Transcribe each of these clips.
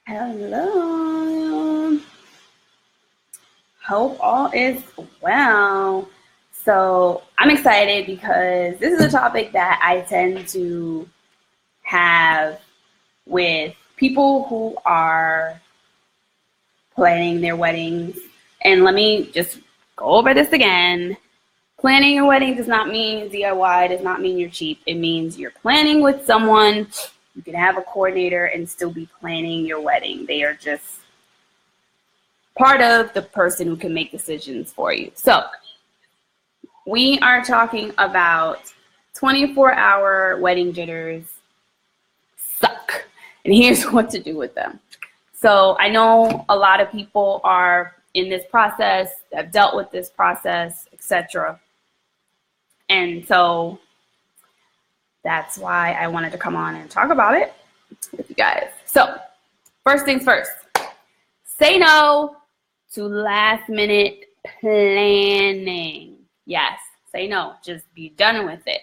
Hello. Hope all is well. So I'm excited because this is a topic that I tend to have with people who are planning their weddings. And let me just go over this again. Planning your wedding does not mean DIY, does not mean you're cheap. It means you're planning with someone. You can have a coordinator and still be planning your wedding. They are just part of the person who can make decisions for you. So we are talking about 24-hour wedding jitters suck. And here's what to do with them. So I know a lot of people are in this process, have dealt with this process, etc. And so that's why I wanted to come on and talk about it with you guys. So first things first, say no to last minute planning. Yes, say no, just be done with it.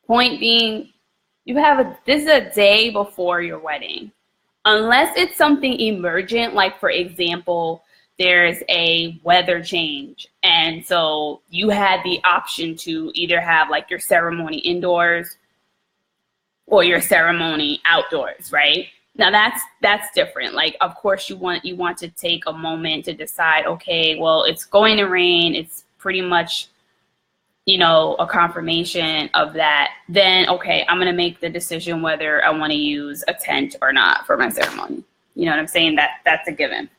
Point being, this is a day before your wedding. Unless it's something emergent, like for example, there's a weather change. And so you had the option to either have like your ceremony indoors or your ceremony outdoors, right? Now that's different. Like, of course you want to take a moment to decide, okay, well, it's going to rain. It's pretty much, a confirmation of that. Then, okay, I'm going to make the decision whether I want to use a tent or not for my ceremony. You know what I'm saying? That's a given.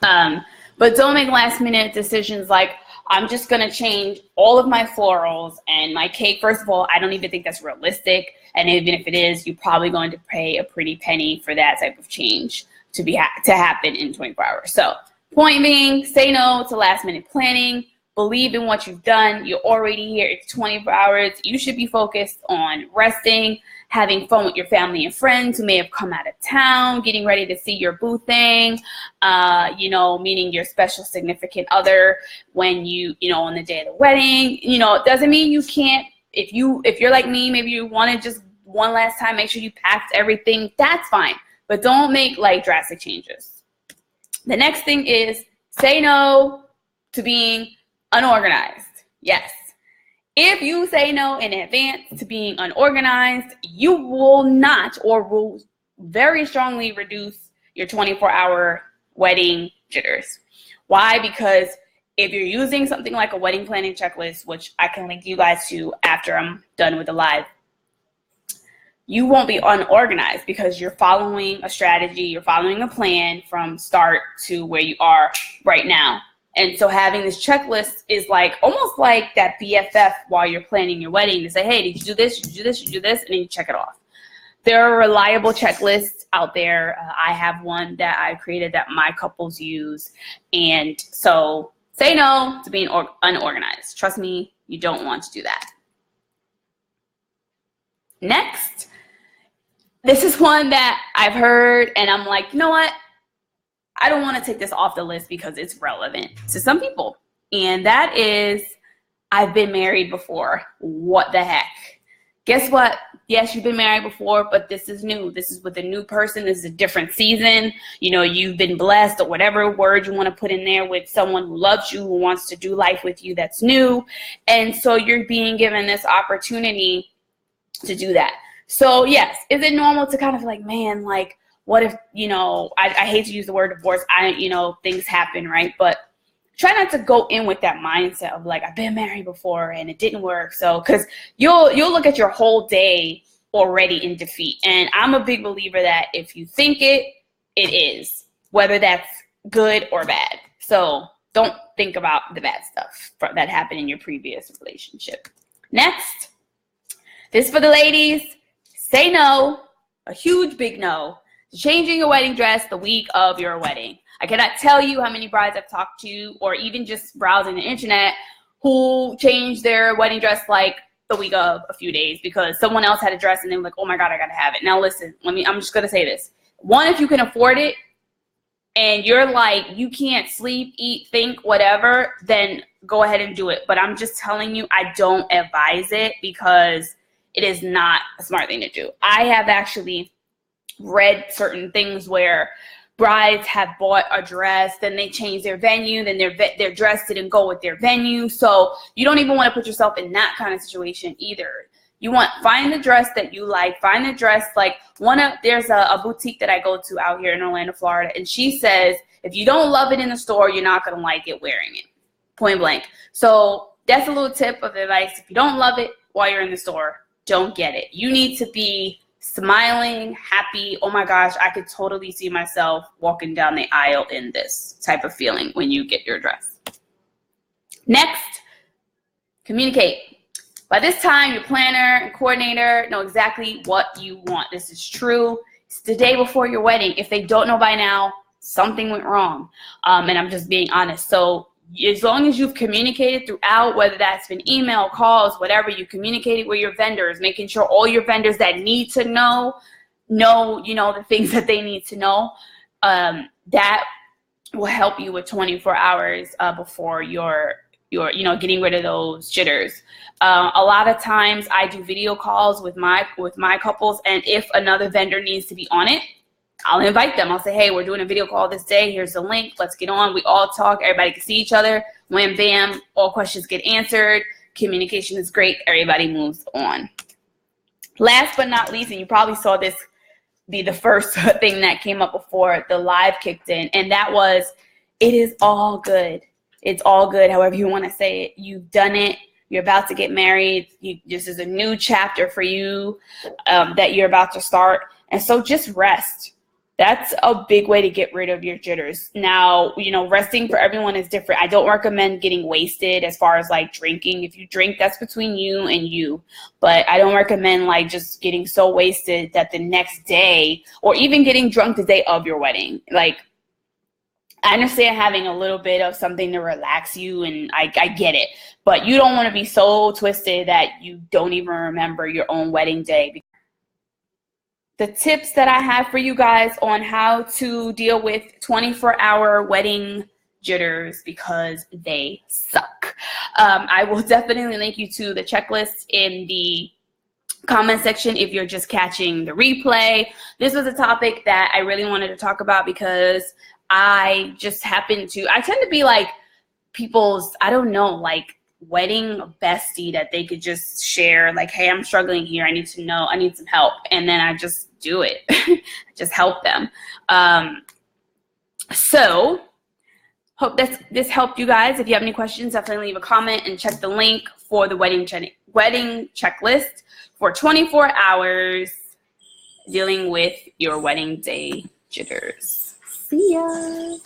But don't make last minute decisions like, I'm just going to change all of my florals and my cake. First of all, I don't even think that's realistic. And even if it is, you're probably going to pay a pretty penny for that type of change to happen in 24 hours. So point being, say no to last minute planning. Believe in what you've done. You're already here. It's 24 hours. You should be focused on resting, having fun with your family and friends who may have come out of town, getting ready to see your boo thing, meeting your special significant other when on the day of the wedding. It doesn't mean you can't, if you're like me, maybe you want to just one last time, make sure you packed everything. That's fine. But don't make like drastic changes. The next thing is say no to being unorganized. Yes. If you say no in advance to being unorganized, you will not or will very strongly reduce your 24-hour wedding jitters. Why? Because if you're using something like a wedding planning checklist, which I can link you guys to after I'm done with the live, you won't be unorganized because you're following a strategy, you're following a plan from start to where you are right now. And so having this checklist is like almost like that BFF while you're planning your wedding to say, hey, did you do this? Did you do this? Did you do this? And then you check it off. There are reliable checklists out there. I have one that I created that my couples use. And so say no to being unorganized. Trust me, you don't want to do that. Next, this is one that I've heard and I'm like, you know what? I don't want to take this off the list because it's relevant to some people. And that is, I've been married before. What the heck? Guess what? Yes, you've been married before, but this is new. This is with a new person. This is a different season. You've been blessed or whatever word you want to put in there with someone who loves you, who wants to do life with you that's new. And so you're being given this opportunity to do that. So yes, is it normal to kind of like, man, like, what if, I hate to use the word divorce. Things happen, right? But try not to go in with that mindset of like, I've been married before and it didn't work. So, because you'll look at your whole day already in defeat. And I'm a big believer that if you think it is, whether that's good or bad. So don't think about the bad stuff that happened in your previous relationship. Next, this for the ladies, say no, a huge big no, changing your wedding dress the week of your wedding. I cannot tell you how many brides I've talked to or even just browsing the internet who changed their wedding dress like the week of a few days because someone else had a dress and they were like, oh my God, I gotta have it. Now listen, I'm just gonna say this. One, if you can afford it and you're like, you can't sleep, eat, think, whatever, then go ahead and do it. But I'm just telling you, I don't advise it because it is not a smart thing to do. I have actually read certain things where brides have bought a dress, then they change their venue, then their dress didn't go with their venue. So you don't even want to put yourself in that kind of situation either. You want, find the dress that you like, find the dress, like there's a boutique that I go to out here in Orlando, Florida, and she says, if you don't love it in the store, you're not going to like it wearing it, point blank. So that's a little tip of advice. If you don't love it while you're in the store, don't get it. You need to be smiling, happy. Oh my gosh, I could totally see myself walking down the aisle in this type of feeling when you get your dress. Next, communicate. By this time, your planner and coordinator know exactly what you want. This is true. It's the day before your wedding. If they don't know by now, something went wrong. And I'm just being honest. So as long as you've communicated throughout, whether that's been email, calls, whatever, you communicated with your vendors, making sure all your vendors that need to know, the things that they need to know, that will help you with 24 hours before you're getting rid of those jitters. A lot of times I do video calls with my couples, and if another vendor needs to be on it, I'll invite them. I'll say, hey, we're doing a video call this day. Here's the link. Let's get on. We all talk. Everybody can see each other. Wham, bam. All questions get answered. Communication is great. Everybody moves on. Last but not least, and you probably saw this be the first thing that came up before the live kicked in, and that was, it is all good. It's all good, however you want to say it. You've done it. You're about to get married. This is a new chapter for you that you're about to start. And so just rest. That's a big way to get rid of your jitters. Now, resting for everyone is different. I don't recommend getting wasted as far as like drinking. If you drink, that's between you and you. But I don't recommend like just getting so wasted that the next day, or even getting drunk the day of your wedding. Like, I understand having a little bit of something to relax you, and I get it. But you don't want to be so twisted that you don't even remember your own wedding day. The tips that I have for you guys on how to deal with 24-hour wedding jitters, because they suck. I will definitely link you to the checklist in the comment section if you're just catching the replay. This was a topic that I really wanted to talk about because I tend to be like people's, like wedding bestie that they could just share, like, hey, I'm struggling here. I need to know. I need some help. And then I just do it. I just help them. So hope this helped you guys. If you have any questions, definitely leave a comment and check the link for the wedding checklist for 24 hours dealing with your wedding day jitters. See ya.